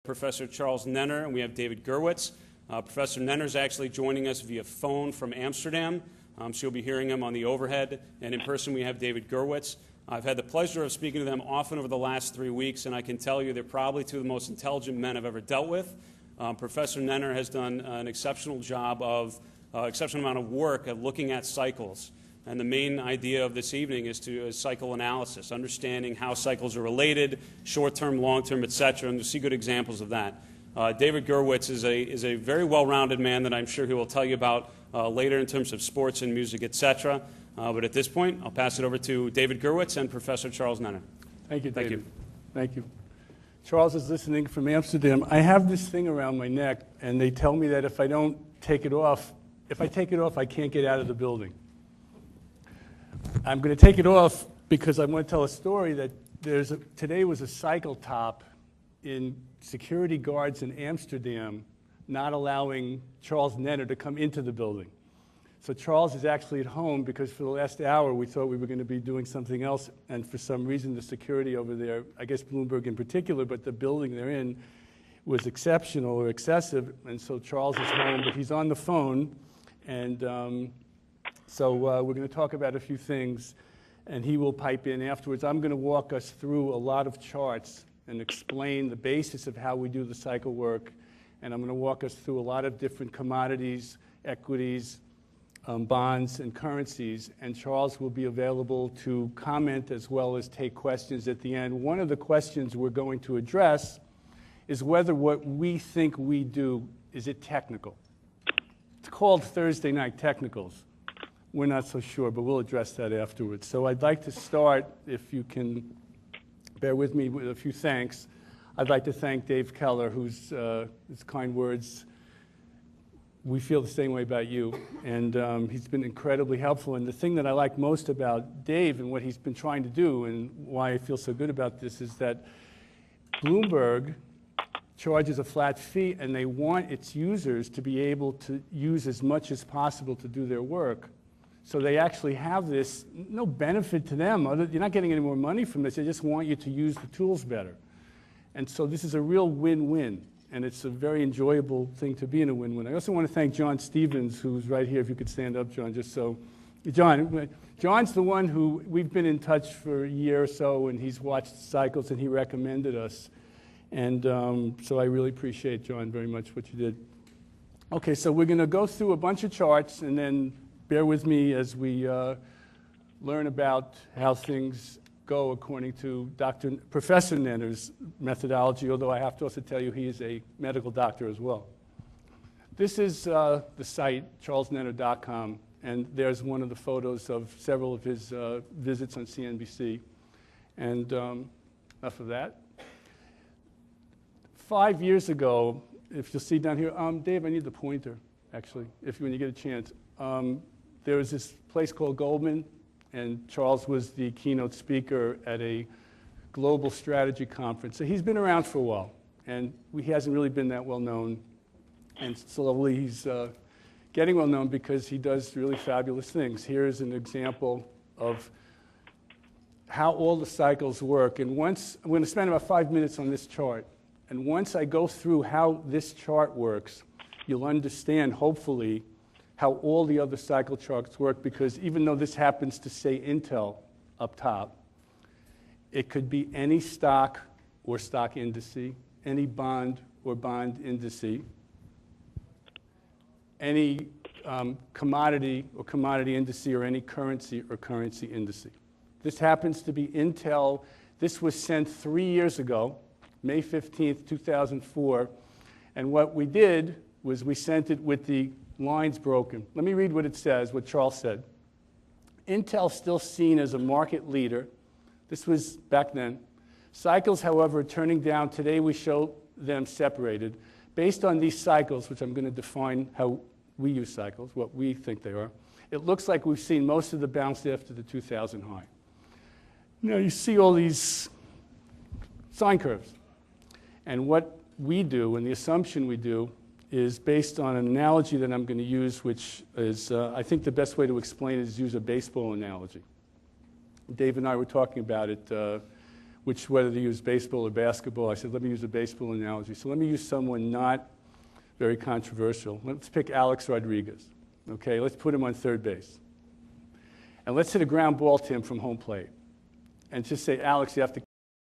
Professor Charles Nenner, and we have David Gurwitz. Professor Nenner is actually joining us via phone from Amsterdam, so you'll be hearing him on the overhead. And in person, we have David Gurwitz. I've had the pleasure of speaking to them often over the last 3 weeks, and I can tell you they're probably two of the most intelligent men I've ever dealt with. Professor Nenner has done an exceptional job of, exceptional amount of work at looking at cycles. And the main idea of this evening is cycle analysis, understanding how cycles are related, short-term, long-term, et cetera, and you'll see good examples of that. David Gurwitz is a very well-rounded man that I'm sure he will tell you about later in terms of sports and music, et cetera. But at this point, I'll pass it over to David Gurwitz and Professor Charles Nenner. Thank you, David. Thank you. Thank you. Charles is listening from Amsterdam. I have this thing around my neck, and they tell me that if I don't take it off, I can't get out of the building. I'm going to take it off because I want to tell a story that today was a cycle top in security guards in Amsterdam not allowing Charles Nenner to come into the building. So Charles is actually at home because for the last hour we thought we were going to be doing something else, and for some reason the security over there, I guess Bloomberg in particular, but the building they're in was exceptional or excessive, and so Charles is home, but he's on the phone, and so we're going to talk about a few things, and he will pipe in afterwards. I'm going to walk us through a lot of charts and explain the basis of how we do the cycle work, and I'm going to walk us through a lot of different commodities, equities, bonds, and currencies, and Charles will be available to comment as well as take questions at the end. One of the questions we're going to address is whether what we think we do, is it technical? It's called Thursday Night Technicals. We're not so sure, but we'll address that afterwards. So I'd like to start, if you can bear with me, with a few thanks. I'd like to thank Dave Keller, whose kind words, we feel the same way about you, and he's been incredibly helpful. And the thing that I like most about Dave and what he's been trying to do, and why I feel so good about this, is that Bloomberg charges a flat fee, and they want its users to be able to use as much as possible to do their work. So they actually have this, no benefit to them. You're not getting any more money from this. They just want you to use the tools better. And so this is a real win-win, and it's a very enjoyable thing to be in a win-win. I also want to thank John Stevens, who's right here. If you could stand up, John, just so. John's the one who we've been in touch for a year or so, and he's watched cycles, and he recommended us. And so I really appreciate, John, very much what you did. Okay, so we're going to go through a bunch of charts, and then bear with me as we learn about how things go according to Professor Nenner's methodology, although I have to also tell you he is a medical doctor as well. This is the site, charlesnenner.com, and there's one of the photos of several of his visits on CNBC. And enough of that. 5 years ago, if you'll see down here, Dave, I need the pointer, actually, when you get a chance. There was this place called Goldman, and Charles was the keynote speaker at a global strategy conference. So he's been around for a while, and he hasn't really been that well known. And slowly he's getting well known because he does really fabulous things. Here's an example of how all the cycles work. And I'm going to spend about 5 minutes on this chart. And once I go through how this chart works, you'll understand, hopefully, how all the other cycle charts work, because even though this happens to say Intel up top, it could be any stock or stock indice, any bond or bond indice, any commodity or commodity indice, or any currency or currency indice. This happens to be Intel. This was sent 3 years ago, May 15th, 2004, and what we did was we sent it with the lines broken. Let me read what it says, what Charles said. Intel still seen as a market leader. This was back then. Cycles, however, are turning down. Today we show them separated. Based on these cycles, which I'm going to define how we use cycles, what we think they are, it looks like we've seen most of the bounce after the 2000 high. Now you see all these sine curves. And what we do, and the assumption we do, is based on an analogy that I'm going to use, which is, I think the best way to explain it is use a baseball analogy. Dave and I were talking about it whether to use baseball or basketball. I said, let me use a baseball analogy. So let me use someone not very controversial. Let's pick Alex Rodriguez. Okay, let's put him on third base. And let's hit a ground ball to him from home plate. And just say, Alex, you have to